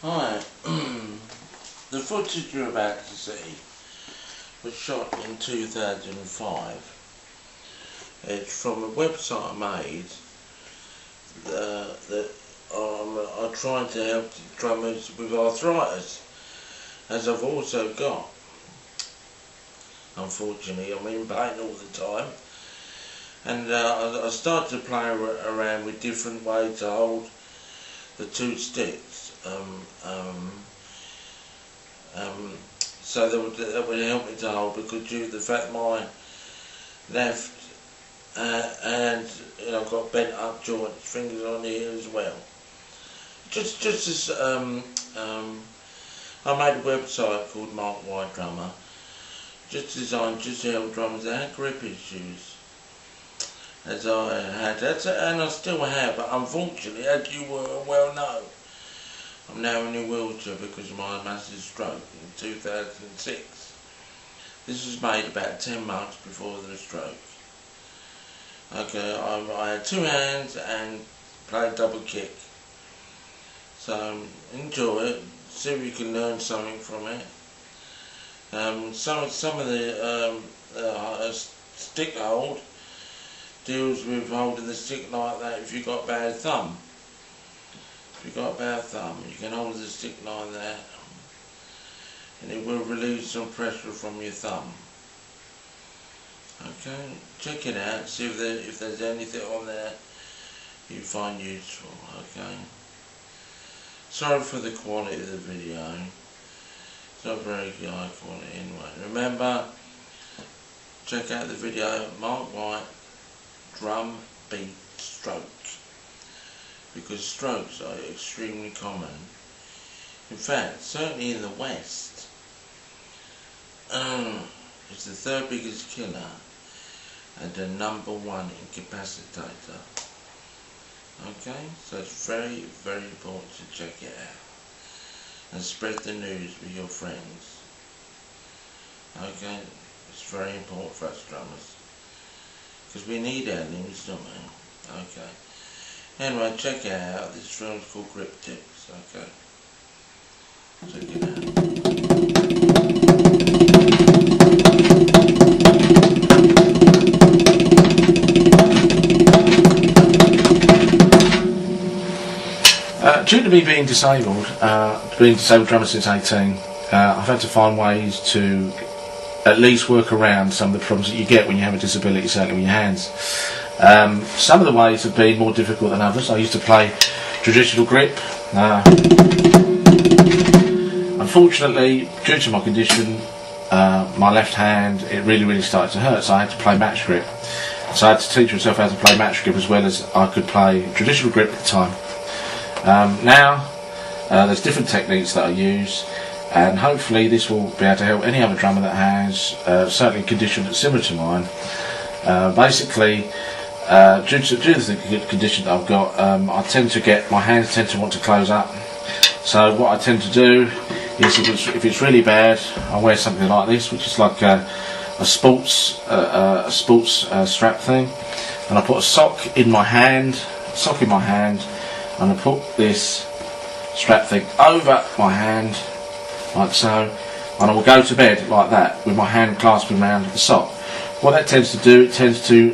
Alright, the footage you're about to see was shot in 2005. It's from a website I made that I'm trying to help drummers with arthritis, as I've also got. Unfortunately, I'm in pain all the time, and I started to play around with different ways to hold the two sticks, so that would help me to hold, because due to the fact my left and I've got bent up joints, fingers on here as well. Just as I made a website called MR.WHITE DRUMMING, just designed just to help drummers that had grip issues, as I had, and I still have, but unfortunately, as you well know, I'm now in a wheelchair because of my massive stroke in 2006. This was made about 10 months before the stroke. Okay, I had two hands and played double kick. So enjoy it, see if you can learn something from it. Some of the stick hold deals with holding the stick like that. If you've got a bad thumb, you can hold the stick like that, and it will relieve some pressure from your thumb. Okay, check it out, see if there's anything on there you find useful. Okay, sorry for the quality of the video, it's not very high quality anyway. Remember, check out the video MR.WHITE Drum Beat Stroke, because strokes are extremely common. In fact, certainly in the West, it's the third biggest killer and the #1 incapacitator. Okay, so it's very, very important to check it out and spread the news with your friends. Okay, it's very important for us drummers, because we need our limbs, don't we? Okay. Anyway, check it out. This film's called Grip Tips. Okay, check it out. Due to me being disabled drummer since 18, I've had to find ways to at least work around some of the problems that you get when you have a disability, certainly with your hands. Some of the ways have been more difficult than others. I used to play traditional grip. Unfortunately, due to my condition, my left hand, it really started to hurt, so I had to play match grip. So I had to teach myself how to play match grip as well as I could play traditional grip at the time. Now, there's different techniques that I use, and hopefully this will be able to help any other drummer that has certainly a condition that's similar to mine. Basically, due to the condition that I've got, I tend to get, my hands tend to want to close up. So what I tend to do is, if it's really bad, I wear something like this, which is like a sports strap thing, and I put a sock in my hand, and I put this strap thing over my hand, like so, and I will go to bed like that, with my hand clasping around the sock. What that tends to do, it tends to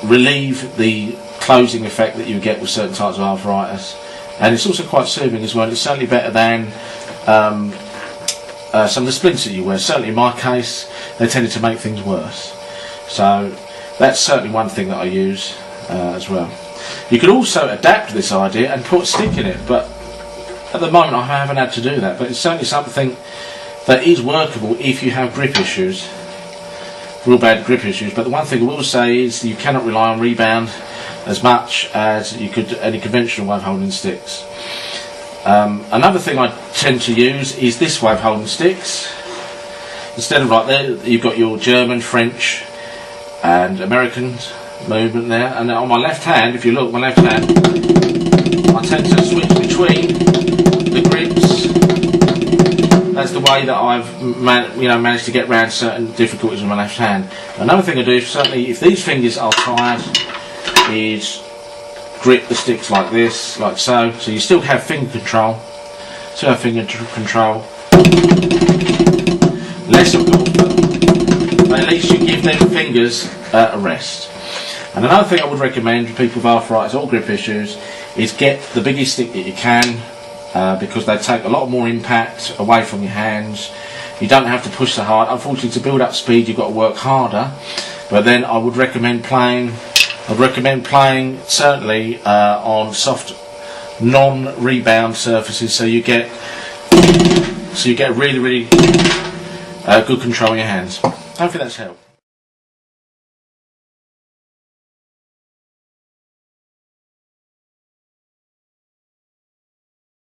relieve the closing effect that you get with certain types of arthritis, and it's also quite soothing as well. It's certainly better than some of the splints that you wear. Certainly in my case, they tended to make things worse. So that's certainly one thing that I use as well. You could also adapt this idea and put a stick in it, but at the moment I haven't had to do that. But it's certainly something that is workable if you have grip issues, real bad grip issues. But the one thing I will say is that you cannot rely on rebound as much as you could any conventional way of holding sticks. Another thing I tend to use is this way of holding sticks. Instead of like there, you've got your German, French and American movement there, and on my left hand, if you look, my left hand, I tend to switch between the grips. That's the way that I've managed to get around certain difficulties with my left hand. Another thing I do, certainly if these fingers are tired, is grip the sticks like this, like so. So you still have finger control. Less of course, but at least you give them fingers a rest. And another thing I would recommend for people with arthritis or grip issues is get the biggest stick that you can, because they take a lot more impact away from your hands. You don't have to push so hard. Unfortunately, to build up speed you've got to work harder, but then I would recommend playing certainly on soft non-rebound surfaces, so you get really good control in your hands. Hopefully that's helped.